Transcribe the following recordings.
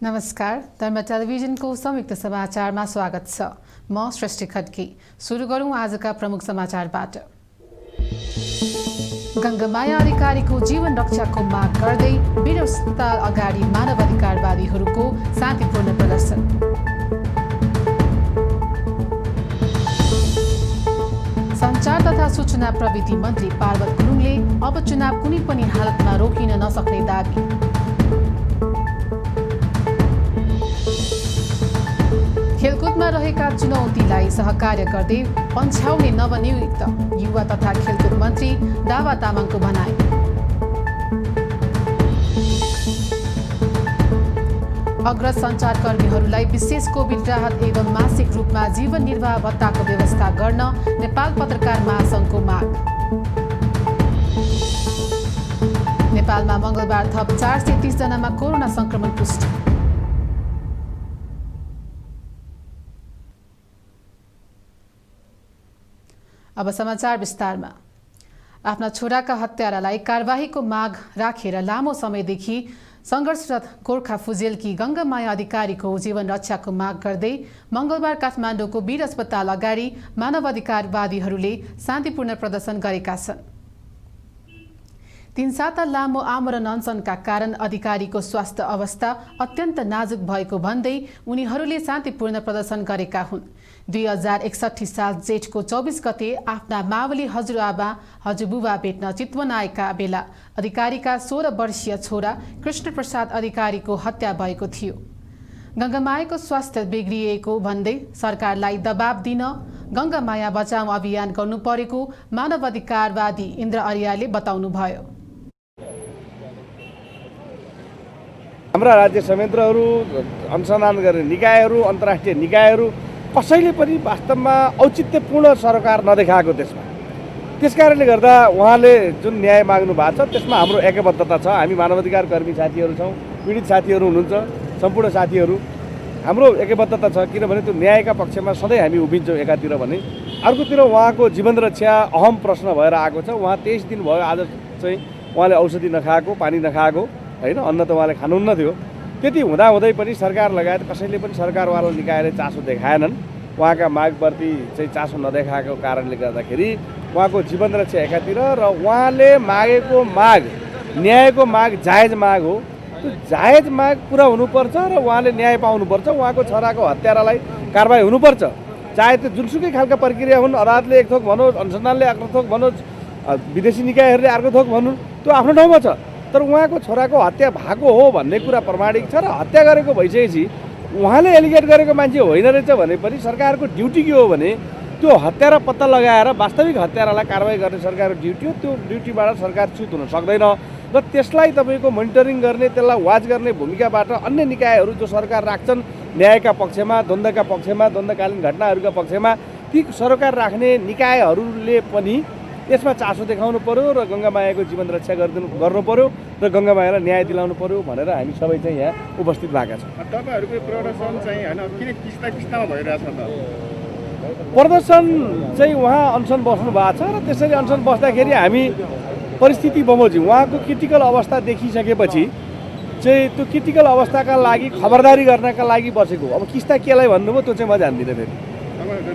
नमस्कार, धर्म टेलिभिजनको संयुक्त समाचारमा स्वागत छ। म सृष्टि खड्की। सुरु गरौँ आजका प्रमुख समाचारबाट। गङ्गामाया अधिकारीको जीवन रक्षाको माग गर्दै वीर अस्पताल अगाडि मानवाधिकारवादीहरूको शान्तिपूर्ण प्रदर्शन। सञ्चार तथा सूचना प्रविधि मन्त्री पार्वत गुरुङले अब चुनाव कुनै पनि हालतमा रोकिन नसक्ने दाबी। खेलकुदमा रहेका चुनौतीलाई सहकार्य गर्दै पन्छाउने नवनियुक्त युवा तथा खेलकुद मन्त्री दावा तामाङको भनाइ। अग्रज सञ्चारकर्मीहरूलाई विशेष कोभिड राहत एवं मासिक रूपमा जीवन निर्वाह भत्ताको व्यवस्था गर्न नेपाल पत्रकार महासङ्घको माग। नेपालमा मंगलबार थप 430 जनामा कोरोना संक्रमण पुष्टि। अब समाचार विस्तारमा। आफ्ना छोराका हत्यारालाई कारबाहीको माग राखेर लामो समयदेखि संघर्षरत गोर्खा फुजेलकी गङ्गामाया अधिकारीको जीवन रक्षाको माग गर्दै मंगलबार काठमाडौँको वीर अस्पताल अगाडि मानवाधिकारवादीहरूले शान्तिपूर्ण प्रदर्शन गरेका छन्। 3 साता लामो आमरण अनसनका कारण अधिकारीको स्वास्थ्य अवस्था अत्यन्त नाजुक भएको भन्दै उनीहरूले शान्तिपूर्ण प्रदर्शन गरेका हुन्। 2061 साल जेठको 24 गते आफ्ना मावली हजुरआमा हजुरबुबा भेट्न चितवन आएका बेला अधिकारीका 16 वर्षीय छोरा कृष्ण प्रसाद अधिकारीको हत्या भएको थियो। गङ्गामायाको स्वास्थ्य बिग्रिएको भन्दै सरकारलाई दबाब दिन गङ्गामाया बचाऊ अभियान गर्नु परेको मानवाधिकारवादी इन्द्र आर्यले बताउनुभयो। हाम्रा राज्य संयन्त्रहरू, अनुसन्धान गर्ने निकायहरू, अन्तर्राष्ट्रिय निकायहरू कसैले पनि वास्तवमा औचित्यपूर्ण सरकार नदेखाएको त्यसमा। त्यसकारणले गर्दा उहाँले जुन न्याय माग्नु भएको छ त्यसमा हाम्रो एकबद्धता छ। हामी मानवाधिकार कर्मी साथीहरू छौँ, पीडित साथीहरू हुनुहुन्छ, सम्पूर्ण साथीहरू हाम्रो एकबद्धता छ। किनभने त्यो न्यायका पक्षमा सधैँ हामी उभिन्छौँ एकातिर भने, अर्कोतिर उहाँको जीवन रक्षा अहम प्रश्न भएर आएको छ। उहाँ 23 दिन भयो आज चाहिँ उहाँले औषधि नखाएको, पानी नखाएको, होइन, अन्न त उहाँले खानुहुन्न थियो। त्यति हुँदाहुँदै पनि सरकार लगायत कसैले पनि सरकारवाला निकायले चासो देखाएनन्। उहाँका मागप्रति चाहिँ चासो नदेखाएको कारणले गर्दाखेरि उहाँको जीवन रक्षा एकातिर र उहाँले मागेको माग, न्यायको माग जायज माग हो। त्यो जायज माग पुरा हुनुपर्छ र उहाँले न्याय पाउनुपर्छ। उहाँको छोराको हत्यारालाई कारबाही हुनुपर्छ। चाहे त्यो जुनसुकै खालका प्रक्रिया हुन्, अदालतले एक थोक भनोस्, अनुसन्धानले अर्को थोक भनोस्, विदेशी निकायहरूले अर्को थोक भनुन्, त्यो आफ्नो ठाउँमा छ। तर उहाँको छोराको हत्या भएको हो भन्ने कुरा प्रमाणिक छ र हत्या गरेको भइसकेपछि उहाँले एलिगेट गरेको मान्छे होइन रहेछ भने पनि सरकारको ड्युटी के हो भने त्यो हत्यारा पत्ता लगाएर वास्तविक हत्यारालाई कारबाही गर्ने सरकारको ड्युटी हो। त्यो ड्युटीबाट सरकार च्युत हुन सक्दैन र त्यसलाई तपाईँको मोनिटरिङ गर्ने, त्यसलाई वाच गर्ने भूमिकाबाट अन्य निकायहरू जो सरकार राख्छन् न्यायका पक्षमा, द्वन्द्वका पक्षमा, द्वन्द्वकालीन घटनाहरूका पक्षमा, ती सरकार राख्ने निकायहरूले पनि यसमा चासो देखाउनु पर्यो र गङ्गामायाको जीवन रक्षा गर्नु पर्यो र गङ्गामायालाई न्याय दिलाउनु पर्यो भनेर हामी सबै चाहिँ यहाँ उपस्थित भएका छौँ। तपाईँहरूको प्रदर्शन चाहिँ होइन किन किस्तामा भइरहेछ त? प्रदर्शन चाहिँ उहाँ अनसन बस्नु भएको छ र त्यसरी अनसन बस्दाखेरि हामी परिस्थिति बमोजिम उहाँको क्रिटिकल अवस्था देखिसकेपछि चाहिँ त्यो क्रिटिकल अवस्थाका लागि खबरदारी गर्नका लागि बसेको। अब किस्ता केलाई भन्नुभयो त्यो चाहिँ म जान्दिनँ फेरि।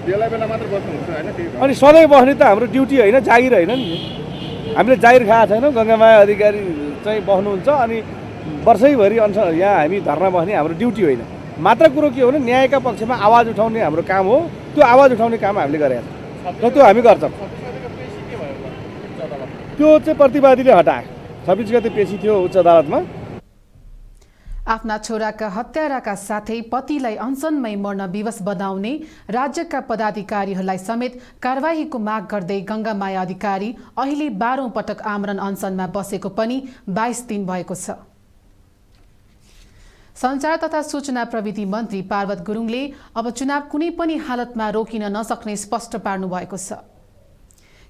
बेला बेला मात्र बस्नुहुन्छ होइन? अनि सधैँ बस्ने त हाम्रो ड्युटी होइन, जागिर होइन नि। हामीले जागिर खाएको छैनौँ। गङ्गामाया अधिकारी चाहिँ बस्नुहुन्छ अनि वर्षैभरि यहाँ हामी धर्ना बस्ने हाम्रो ड्युटी होइन। मात्र कुरो के हो भने न्यायका पक्षमा आवाज उठाउने हाम्रो काम हो। त्यो आवाज उठाउने काम हामीले गरेका छौँ र त्यो हामी गर्छौँ। त्यो चाहिँ प्रतिवादीले हटायो। 26 गते पेशी थियो उच्च अदालतमा। आफ्ना छोराका हत्याराका साथै पतिलाई अनसनमै मर्न विवश बनाउने राज्यका पदाधिकारीहरूलाई समेत कारबाहीको माग गर्दै गङ्गामाया अधिकारी अहिले 12औं पटक आमरण अनसनमा बसेको पनि 22 दिन भएको छ। सञ्चार तथा सूचना प्रविधि मन्त्री पार्वत गुरुङले अब चुनाव कुनै पनि हालतमा रोकिन नसक्ने स्पष्ट पार्नु भएको छ।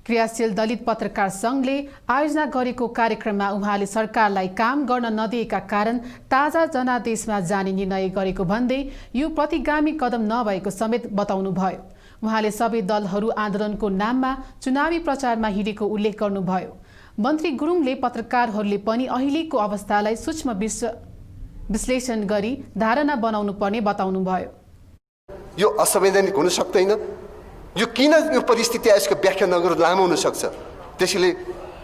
क्रियाशील दलित पत्रकार सङ्घले आयोजना गरेको कार्यक्रममा उहाँले सरकारलाई काम गर्न नदिएका कारण ताजा जनादेशमा जाने निर्णय गरेको भन्दै यो प्रतिगामी कदम नभएको समेत बताउनुभयो। उहाँले सबै दलहरू आन्दोलनको नाममा चुनावी प्रचारमा हिँडेको उल्लेख गर्नुभयो। मन्त्री गुरुङले पत्रकारहरूले पनि अहिलेको अवस्थालाई सूक्ष्म विश्लेषण गरी धारणा बनाउनु पर्ने बताउनुभयो। यो असंवैधानिक हुन सक्दैन। यो किन यो परिस्थिति यसको व्याख्या नगर्नु लामो हुन सक्छ। त्यसैले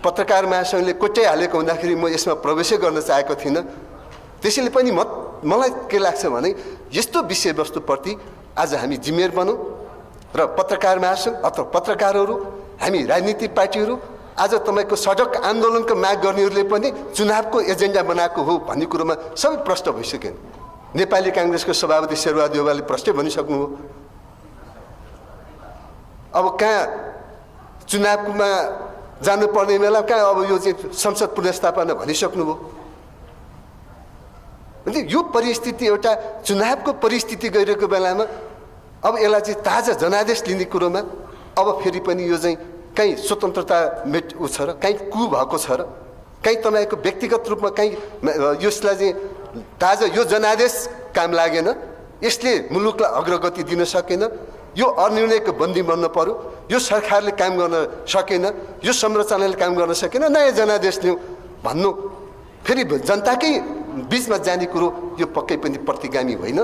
पत्रकार महासंघले कोट्याइहालेको हुँदाखेरि म यसमा प्रवेशै गर्न चाहेको थिइनँ। त्यसैले पनि मलाई के लाग्छ भने यस्तो विषयवस्तुप्रति आज हामी जिम्मेवार बनौँ र पत्रकार महासंघ अथवा पत्रकारहरू, हामी राजनीतिक पार्टीहरू, आज तपाईँको सडक आन्दोलनको माग गर्नेहरूले पनि चुनावको एजेन्डा बनाएको हो भन्ने कुरोमा सबै प्रष्ट भइसक्यो। नेपाली काङ्ग्रेसको सभापति शेरबहादुर देउवाले प्रष्टै भनिसक्नुभयो। अब कहाँ चुनावमा जानुपर्ने बेला कहाँ अब यो चाहिँ संसद पुनर्स्थापना भनिसक्नुभयो। अनि यो परिस्थिति एउटा चुनावको परिस्थिति गइरहेको बेलामा अब यसलाई चाहिँ ताजा जनादेश लिने कुरोमा अब फेरि पनि यो चाहिँ कहीँ स्वतन्त्रता छ र कहीँ कु भएको छ र कहीँ तपाईँको व्यक्तिगत रूपमा कहीँ यसलाई चाहिँ ताजा यो जनादेश काम लागेन, यसले मुलुकलाई अग्रगति दिन सकेन, यो अनिर्णयको बन्दी बन्न पर्यो, यो सरकारले काम गर्न सकेन, यो संरचनाले काम गर्न सकेन, नयाँ जनादेश लिउँ भन्नु फेरि जनताकै बिचमा जाने कुरो यो पक्कै पनि प्रतिगामी होइन,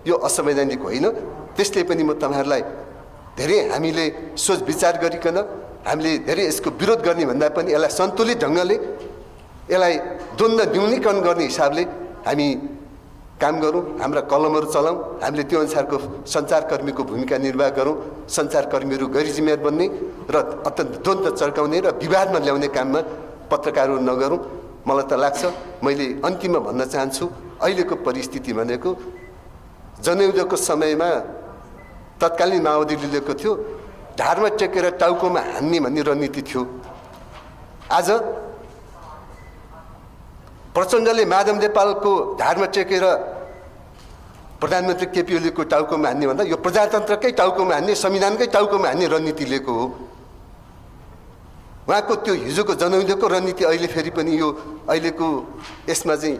यो असंवैधानिक होइन। त्यसले पनि म तपाईँहरूलाई धेरै हामीले सोच विचार गरिकन हामीले धेरै यसको विरोध गर्ने भन्दा पनि यसलाई सन्तुलित ढङ्गले यसलाई द्वन्द्व न्यूनीकरण गर्ने हिसाबले हामी काम गरौँ, हाम्रा कलमहरू चलाउँ, हामीले त्यो अनुसारको सञ्चारकर्मीको भूमिका निर्वाह गरौँ। सञ्चारकर्मीहरू गैर जिम्मेवार बन्ने र अत्यन्त द्वन्द्व चर्काउने र विवादमा ल्याउने काममा पत्रकारहरू नगरौँ। मलाई त लाग्छ, मैले अन्तिममा भन्न चाहन्छु, अहिलेको परिस्थिति भनेको जनयुद्धको समयमा तत्कालीन माओवादीले लिएको थियो ढाडमा टेकेर टाउकोमा हान्ने भन्ने रणनीति थियो। आज प्रचण्डले माधव नेपालको ढाडमा टेकेर प्रधानमन्त्री केपी ओलीको टाउकोमा हान्ने भन्दा यो प्रजातन्त्रकै टाउकोमा हान्ने, संविधानकै टाउकोमा हान्ने रणनीति लिएको हो। उहाँको त्यो हिजोको जनयुद्धको रणनीति अहिले फेरि पनि यो अहिलेको यसमा चाहिँ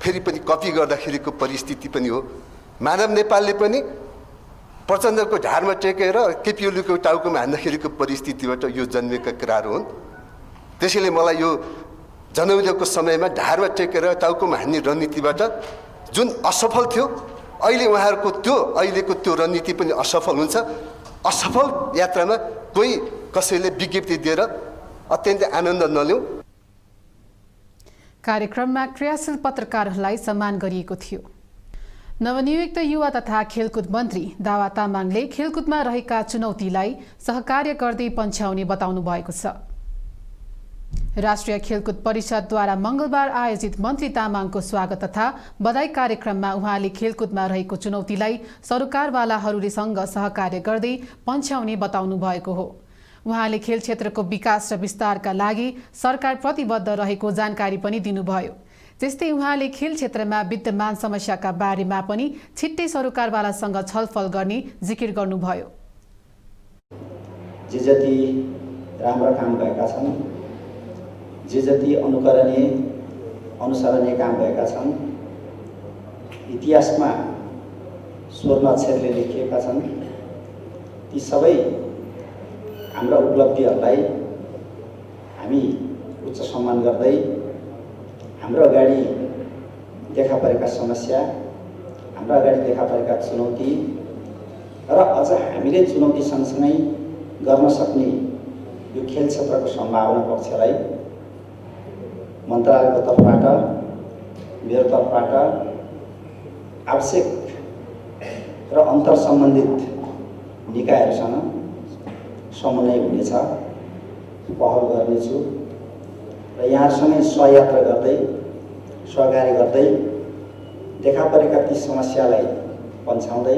फेरि पनि कपी गर्दाखेरिको परिस्थिति पनि हो। माधव नेपालले पनि प्रचण्डको ढाडमा टेकेर केपी ओलीको टाउकोमा हान्दाखेरिको परिस्थितिबाट यो जन्मेका कुराहरू हुन्। त्यसैले मलाई यो जनयुद्धको समयमा ढाडमा टेकेर टाउकोमा हान्ने रणनीतिबाट जुन असफल थियो, अहिले उहाँहरूको त्यो अहिलेको त्यो रणनीति पनि असफल हुन्छ। असफल यात्रामा कोही कसैले विज्ञप्ति दिएर अत्यन्तै आनन्द नलिउँ। कार्यक्रममा क्रियाशील पत्रकारहरूलाई सम्मान गरिएको थियो। नवनियुक्त युवा तथा खेलकुद मन्त्री दावा तामाङले खेलकुदमा रहेका चुनौतीलाई सहकार्य गर्दै पन्छाउने बताउनु भएको छ। राष्ट्रिय खेलकुद परिषदद्वारा मंगलबार आयोजित मन्त्री तामाङको स्वागत तथा बधाई कार्यक्रममा उहाँले खेलकुदमा रहेको चुनौतीलाई सरकारवालाहरूसँग सहकार्य गर्दै पन्छाउने बताउनु भएको हो। उहाँले खेल क्षेत्रको विकास र विस्तारका लागि सरकार प्रतिबद्ध रहेको जानकारी पनि दिनुभयो। त्यस्तै उहाँले खेल क्षेत्रमा विद्यमान समस्याका बारेमा पनि छिट्टै सरकारवालासँग छलफल गर्ने जिकिर गर्नुभयो। जे जति राम्रा काम भएका छन्, जे जति अनुसरणीय काम भएका छन्, इतिहासमा स्वर्ण अक्षरले लेखिएका छन्, ती सबै हाम्रा उपलब्धिहरूलाई हामी उच्च सम्मान गर्दै हाम्रो अगाडि देखा परेका समस्या, हाम्रो अगाडि देखा परेका चुनौती र अझ हामीले चुनौती सँगसँगै गर्न सक्ने यो खेल क्षेत्रको सम्भावना पक्षलाई मन्त्रालयको तर्फबाट, मेरो तर्फबाट आवश्यक र अन्तर सम्बन्धित निकायहरूसँग समन्वय हुनेछ, पहल गर्नेछु र यहाँहरूसँगै सहयात्रा गर्दै सहकार्य गर्दै देखा परेका ती समस्यालाई पन्छाउँदै,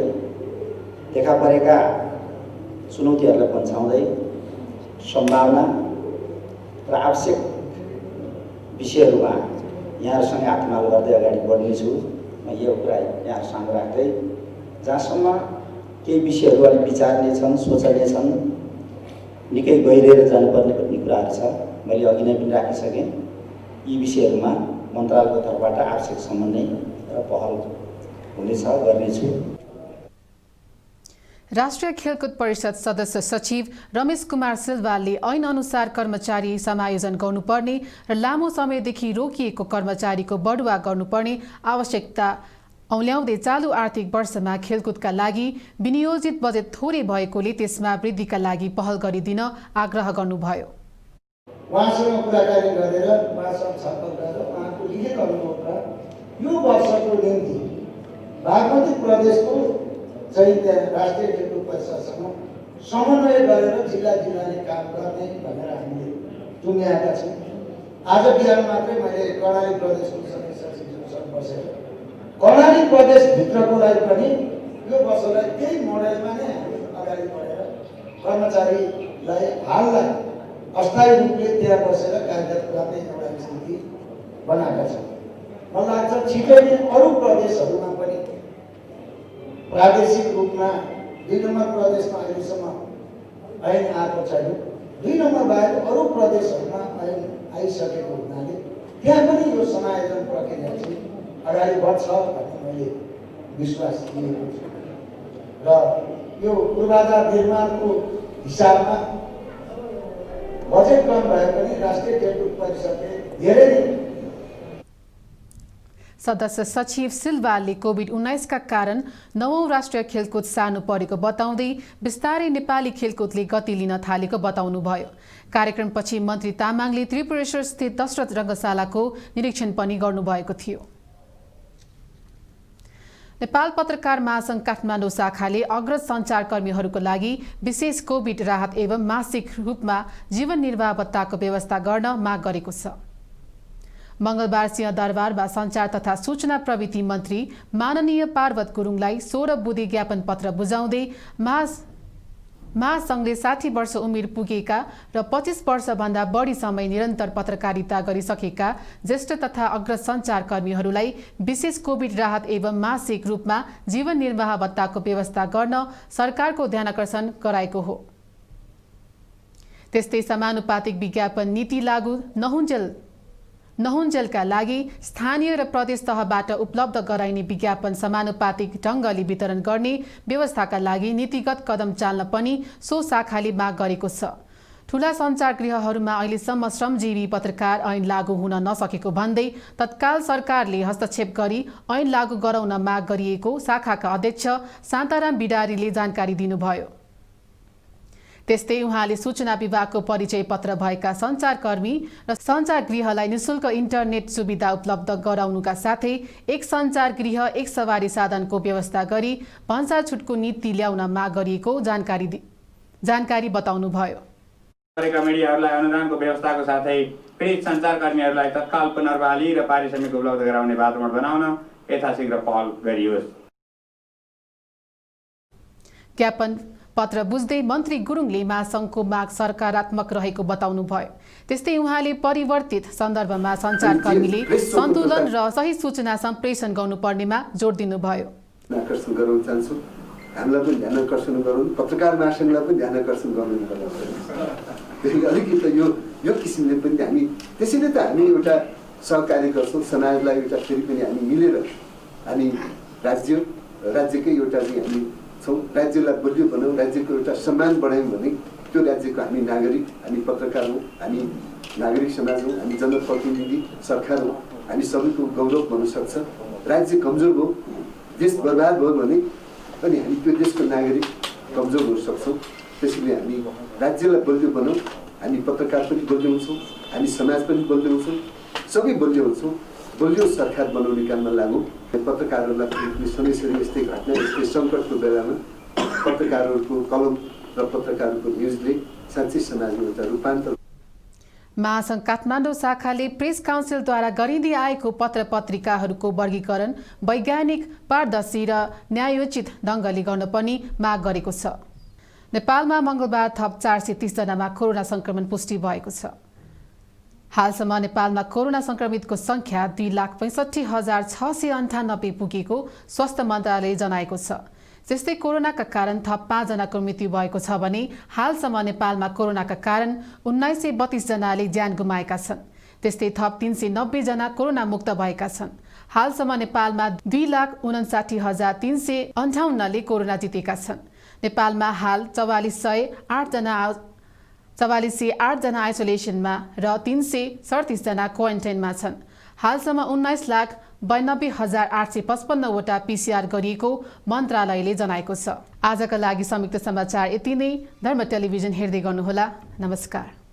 देखा परेका चुनौतीहरूलाई पन्छाउँदै सम्भावना र आवश्यक विषयहरूमा यहाँहरूसँग हातमाल गर्दै अगाडि बढ्नेछु। म यो कुरा यहाँहरूसँग राख्दै जहाँसम्म केही विषयहरू अलिक विचार्ने छन्, सोचनीय छन्, निकै गहिरिएर जानुपर्ने भन्ने कुराहरू छ, मैले अघि नै पनि राखिसकेँ। यी विषयहरूमा मन्त्रालयको तर्फबाट आवश्यक समन्वय र पहल हुनेछ, गर्नेछु। राष्ट्रिय खेलकुद परिषद सदस्य सचिव रमेश कुमार सिल्वालले ऐन अनुसार कर्मचारी समायोजन गर्नुपर्ने र लामो समयदेखि रोकिएको कर्मचारीको बढुवा गर्नुपर्ने आवश्यकता औल्याउँदै चालु आर्थिक वर्षमा खेलकुदका लागि विनियोजित बजेट थोरै भएकोले त्यसमा वृद्धिका लागि पहल गरिदिन आग्रह गर्नुभयो। उहाँसँग कुराकानी गरेर उहाँसँग छलफल गरेर उहाँको लिखित अनुरोधमा यो वर्षको निम्ति बागमती प्रदेशको चाहिँ त्यहाँ राष्ट्रिय खेलकुद परिषदसँग समन्वय गरेर जिल्लाले काम गर्ने भनेर हामीले टुङ्ग्याएका छौँ। आज बिहान मात्रै मैले कर्णाली प्रदेशको सबै सचिवसँग बसेर कर्णाली प्रदेशभित्रकोलाई पनि यो वर्षलाई त्यही मोडेलमा नै हामी अगाडि बढेर कर्मचारीलाई हाललाई अस्थायी रूपले त्यहाँ बसेर कार्यरत गर्ने एउटा स्थिति बनाएका छौँ। मलाई लाग्छ छिटै नै अरू प्रदेशहरूमा पनि प्रादेशिक रूपमा 2 नम्बर प्रदेशमा अहिलेसम्म ऐन आएको छैन। 2 नम्बर बाहेक अरू प्रदेशहरूमा ऐन आइसकेको हुनाले त्यहाँ पनि यो समायोजन प्रक्रिया चाहिँ अगाडि बढ्छ भन्ने मैले विश्वास लिएको छु र यो पूर्वाधार निर्माणको हिसाबमा बजेट कम भए पनि राष्ट्रिय खेलकुद परिषदले धेरै नै सदस्य सचिव सिल्वालले कोभिड-19 का कारण 9औं राष्ट्रिय खेलकुद सार्नु परेको बताउँदै बिस्तारै नेपाली खेलकुदले गति लिन थालेको बताउनुभयो। कार्यक्रमपछि मन्त्री तामाङले त्रिपुरेश्वर स्थित दशरथ रङ्गशालाको निरीक्षण पनि गर्नुभएको थियो। नेपाल पत्रकार महासंघ काठमाडौँ शाखाले अग्रज सञ्चारकर्मीहरूको लागि विशेष कोभिड राहत एवं मासिक रूपमा जीवन निर्वाह भत्ताको व्यवस्था गर्न माग गरेको छ। मंगलबार सिंहदरबारमा सञ्चार तथा सूचना प्रविधि मन्त्री माननीय पार्वत गुरुङलाई 16 बुँदे ज्ञापन पत्र बुझाउँदै महासंघले 60 वर्ष उमेर पुगेका र 25 वर्षभन्दा बढी समय निरन्तर पत्रकारिता गरिसकेका ज्येष्ठ तथा अग्रज सञ्चारकर्मीहरूलाई विशेष कोभिड राहत एवं मासिक रूपमा जीवन निर्वाह भत्ताको व्यवस्था गर्न सरकारको ध्यानकर्षण गराएको हो। त्यस्तै समानुपातिक विज्ञापन नीति लागू नहुन्जेलका लागि स्थानीय र प्रदेश तहबाट उपलब्ध गराइने विज्ञापन समानुपातिक ढङ्गले वितरण गर्ने व्यवस्थाका लागि नीतिगत कदम चाल्न पनि सो शाखाले माग गरेको छ। ठूला सञ्चारगृहहरूमा अहिलेसम्म श्रमजीवी पत्रकार ऐन लागू हुन नसकेको भन्दै तत्काल सरकारले हस्तक्षेप गरी ऐन लागू गराउन माग गरिएको शाखाका अध्यक्ष शान्ताराम बिडारीले जानकारी दिनुभयो। त्यस्तै उहाँले सूचना विभागको परिचय पत्र भएका सञ्चारकर्मी र सञ्चारगृहलाई निशुल्क इन्टरनेट सुविधा उपलब्ध गराउनुका साथै एक सञ्चारगृह एक सवारी साधनको व्यवस्था गरी भन्सार छुटको नीति ल्याउन माग गरिएको जानकारी बताउनुभयो। मिडियाहरूलाई अनुदानको व्यवस्थाको साथै पीडित सञ्चारकर्मीहरूलाई तत्काल पुनर्बहाली र पारिश्रमिक उपलब्ध गराउने वातावरण बनाउन यथाशीघ्र पहल गरियोस्। ज्ञापन पत्र बुझ्दै मन्त्री गुरुङले महासंघको माग सकारात्मक रहेको बताउनुभयो। त्यस्तै उहाँले परिवर्तित सन्दर्भमा सञ्चारकर्मीले सन्तुलन र सही सूचना सम्प्रेषण गर्नुपर्नेमा जोड दिनुभयो। आकर्षण गराउन चाहन्छु, हामीलाई पनि ध्यान आकर्षण गराउनु, पत्रकार महासंघलाई पनि ध्यान आकर्षण गर्नु। अलिकति यो किसिमले पनि हामी त्यसैले त हामी एउटा सहकारी गर्छौँ, समाजलाई एउटा फेरि पनि हामी मिलेर हामी राज्यकै एउटा चाहिँ हामी छौँ। राज्यलाई बलियो बनाऊँ, राज्यको एउटा सम्मान बढायौँ भने त्यो राज्यको हामी नागरिक, हामी पत्रकार हौँ, हामी नागरिक समाज हौँ, हामी जनप्रतिनिधि सरकार हौँ, हामी सबैको गौरव हुन सक्छ। राज्य कमजोर भयो, देश बर्बाद भयो भने अनि हामी त्यो देशको नागरिक कमजोर हुन सक्छौँ। त्यसैले हामी राज्यलाई बलियो बनाऊँ, हामी पत्रकार पनि बलियो हुन्छौँ, हामी समाज पनि बलियो हुन्छौँ, सबै बलियो हुन्छौँ। बलियो सरकार बनाउने काममा लागौँ। पत्रकारहरूलाई समयसरी यस्तै घटना यस्तै सङ्कटको बेलामा पत्रकारहरूको कलम र पत्रकारहरूको न्युजले साँच्चै समाजमा एउटा रूपान्तर। महासंघ काठमाडौँ शाखाले प्रेस काउन्सिलद्वारा गरिँदै आएको पत्र पत्रिकाहरूको वर्गीकरण वैज्ञानिक, पारदर्शी र न्यायोचित ढङ्गले गर्न पनि माग गरेको छ। नेपालमा मंगलबार थप 430 जनामा कोरोना संक्रमण पुष्टि भएको छ। हालसम्म नेपालमा कोरोना संक्रमितको संख्या 2,65,698 पुगेको स्वास्थ्य मन्त्रालयले जनाएको छ। त्यस्तै कोरोनाका कारण थप 5 जनाको मृत्यु भएको छ भने हालसम्म नेपालमा कोरोनाका कारण 1932 जनाले ज्यान गुमाएका छन्। त्यस्तै थप 390 जना कोरोना मुक्त भएका छन्। हालसम्म नेपालमा 2,59,358ले कोरोना जितेका छन्। नेपालमा हाल 4408 जना आइसोलेसनमा र 337 जना क्वारेन्टाइनमा छन्। हालसम्म 19,92,855 वटा PCR गरिएको मन्त्रालयले जनाएको छ। आजका लागि संयुक्त समाचार यति नै। धर्म टेलिभिजन हेर्दै गर्नुहोला। नमस्कार।